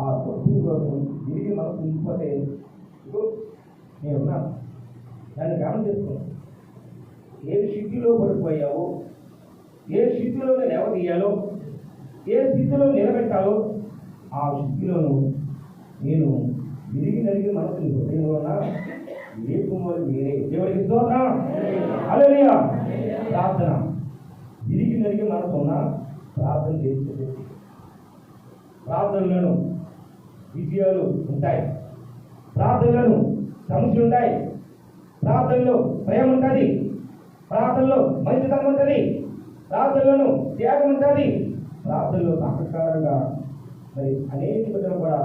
ఆ తొట్టి కోసం తిరిగి మనకు ఉంచిపోతే నేనున్నాను. దాన్ని గమనం చేసుకున్నాను. ఏ స్థితిలో పడిపోయావో, ఏ స్థితిలో లేవదీయాలో, ఏ స్థితిలో నిలబెట్టాలో ఆ స్థితిలోను నేను విరిగి నలిగి మనసుని హృదయంలో ఉన్నా ఏ కుమారు మీరే. దేవుడికి స్తోత్రం. హల్లెలూయా. ప్రార్థన. విరిగి నలిగి మనసు ఉన్నా ప్రార్థన చేస్తే ప్రార్థనలను విజయాలు ఉంటాయి, ప్రార్థనలను సమస్యలు ఉంటాయి, ప్రార్థనలో ప్రేమ ఉంటుంది, ప్రార్థనలో మంచితనం ఉంటుంది, ప్రార్థనలను త్యాగం ఉంటుంది, ప్రార్థనలో సాక్షాత్కారంగా మరి అనేక బిడ్డలు కూడా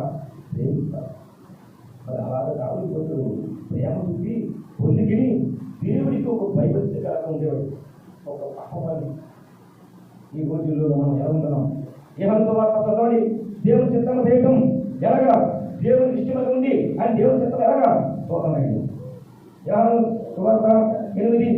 ప్రేమిస్తారు. మరి అలాగే కాదు ప్రేమ చూపి పొందికిని దేవుడికి ఒక భయభక్తికరంగా ఉండేవాడు, ఒక అహమాన్ని. ఈ రోజుల్లో మనం ఎలా ఉంటున్నాం? ఏమంతో వార్తని దేవుని చిత్తం చేయటం ఎలాగా, దేవుని ఇష్టమై ఉంది అని దేవుని చిత్తం ఎలాగా చూడమైంది. యోహాను సువార్త 8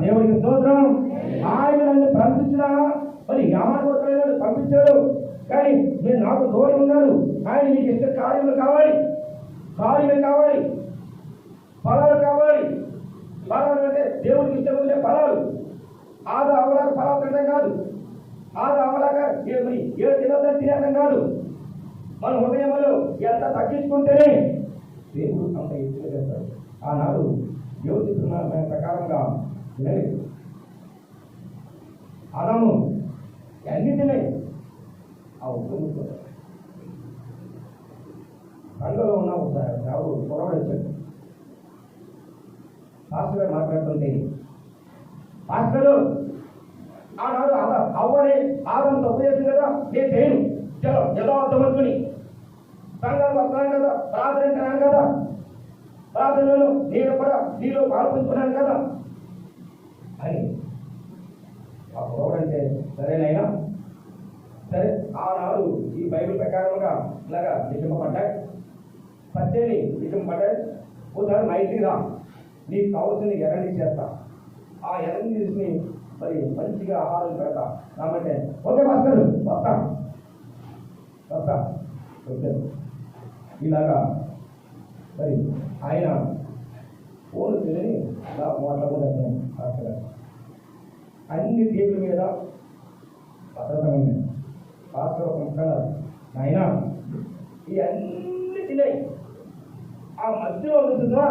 దేవుడికి స్తోత్రం. ఆయన నన్ను పంపించినా మరి యామాను పంపించాడు, కానీ మీరు నాకు దూరం ఉన్నారు. ఆయన మీకు ఇష్ట కార్యములు కావాలి, కార్యమే కావాలి, ఫలాలు కావాలి. ఫలాలు అంటే దేవుడికి ఇష్టం ఉండే ఫలాలు. ఆదా అవలాగా ఫలాలు తినడం కాదు, ఆదా అవలాగా ఏ తినదని తినడం కాదు. మన హృదయంలో ఎంత తగ్గించుకుంటేనే దేవుడు అంత ఎక్కువ చేస్తాడు. ఆనాడు దేవుడు చెప్తున్న ప్రకారంగా వినలేదు. ఆదాము అన్ని తినలేదు. ఆ ఉప్పు సంఘలో ఉన్న దేవుడు పొరవడు వచ్చాడు. పాస్టర్ గారు మాట్లాడుతుంటే, పాస్టర్ ఆనాడు అవ్వనే ఆదం తప్పు చేసింది కదా, నేను చేయను యథార్థవంతుని, సంఘాలు వస్తున్నాను కదా, ప్రార్థన అంటున్నాను కదా, ప్రార్థనలో నేను కూడా నీలో పాల్పంచుకున్నాను కదా అని ఆ పొరవడంటే సరేనైనా సరే. ఆనాడు ఈ బైబిల్ ప్రకారంగా ఇలాగా నిజంపడ్డాయి, సత్యాన్ని నిజంపడ్డాయి. ఒకసారి మా ఇంటికి రా, నీకు కావాల్సిన ఎర్రని చేస్తా, ఆ ఎర్రని తీసుకుని మరి మంచిగా ఆహారం పెడతా కాబట్టి ఓకే మాస్టర్ వస్తా వస్తా వచ్చారు. ఇలాగా మరి ఆయన ఫోన్ తెలియని ఇలా మాట్లాడుకుంటాను. మాస్టర్ అన్ని టేబుల్ మీద భద్రతమైంది. పాస్టర్ అంటున్నారు, నాయన ఈ అన్ని తిన్నాయి, ఆ మధ్యలో ఉంటుందా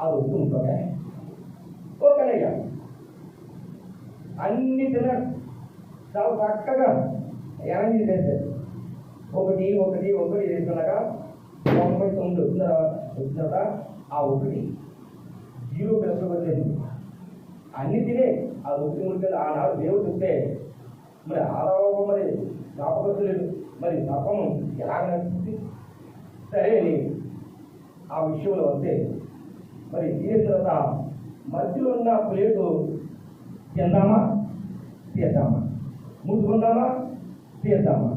ఆ వస్తూ ఉంటుంది. ఓకేనయ్యా అన్ని తిన్నాడు, చాలా చక్కగా ఎరంజీ చేశారు. ఒకటి ఒకటి ఒకటి చేస్తున్నాగా 99 వచ్చిన ఆ ఒకటి 0 పెన్షన్ వచ్చేది. అన్ని తినే ఆ ఒకటి ఉంటుంది. ఆనాడు దేవుడు చెప్తే మరి ఆదావు మరి జ్ఞాపకలేదు, మరి తప్పం ఎలా నడుస్తుంది? సరే అని ఆ విషయంలో వస్తే మరి తినే తర్వాత మధ్యలో ఉన్న ప్లేటు తిందామా తీద్దామా, ముట్టుకుందామా తీద్దామా,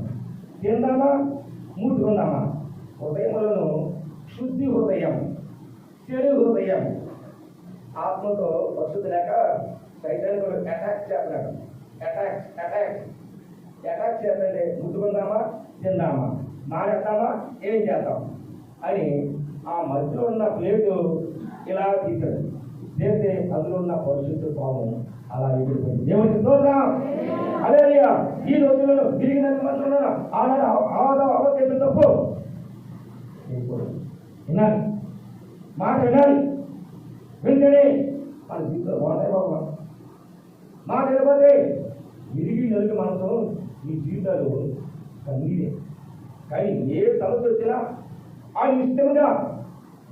తిందామా ముట్టుకుందామా. హృదయంలోను శుద్ధి హృదయం, చెడు హృదయం, ఆత్మతో పరిశుద్ధి లేక సైతాన్ని అటాక్ చేస్తున్నాడు. అటాక్ చేస్తుంటే ముట్టుకుందామా తిందామా, మానేద్దామా ఏం చేద్దాం అని ఆ మధ్యలో ఉన్న ప్లేటు ఇలా తీశాడు. చేస్తే అందులో ఉన్న పరిశుద్ధ భావం అలా ఎగిరిపోయింది. దేవుడికి స్తోత్రం. హల్లెలూయా. ఈ రోజులలో తిరిగి మంత్రులు ఆనాడు అవచేసిన తప్పు వినాలి, మాట వినాలి, వింటేనే మన జీవితంలో బాగుంటాయి. బాబు మాట వినకపోతే విరిగి నలుగు మనసు ఈ జీవితాలు కన్నీరే. కానీ ఏ సమస్య వచ్చినా ఆయన ఇష్టంగా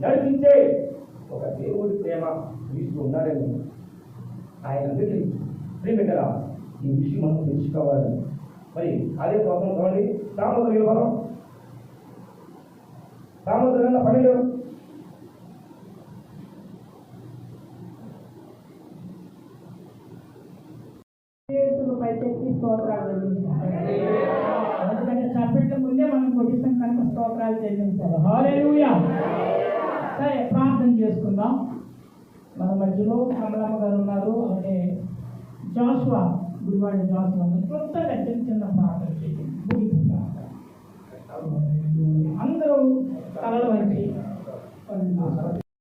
నడిపించే ఒక దేవుడి ప్రేమ క్రీస్తు ఉన్నాడని ఆయన అందరికీ ప్రేమికరా ఈ విషయం మనం తెలుసుకోవాలి. మరి అదే కోసం చూడండి, సామర్థ్యం బలం సామర్థ్యం పనిలో చెప్పి స్తోత్రాలు చెల్లించాలి. ఎందుకంటే చప్పట్ల ముందే మనం కొట్టిస్తాం కనుక స్తోత్రాలు చెల్లించాలి. హల్లెలూయా. సరే, ప్రార్థన చేసుకుందాం. మన మధ్యలో కమలమ్మ గారు ఉన్నారు, అలాగే జాషువా, గుడివాడ జాషువా. కొత్తగా చిన్న ప్రార్థన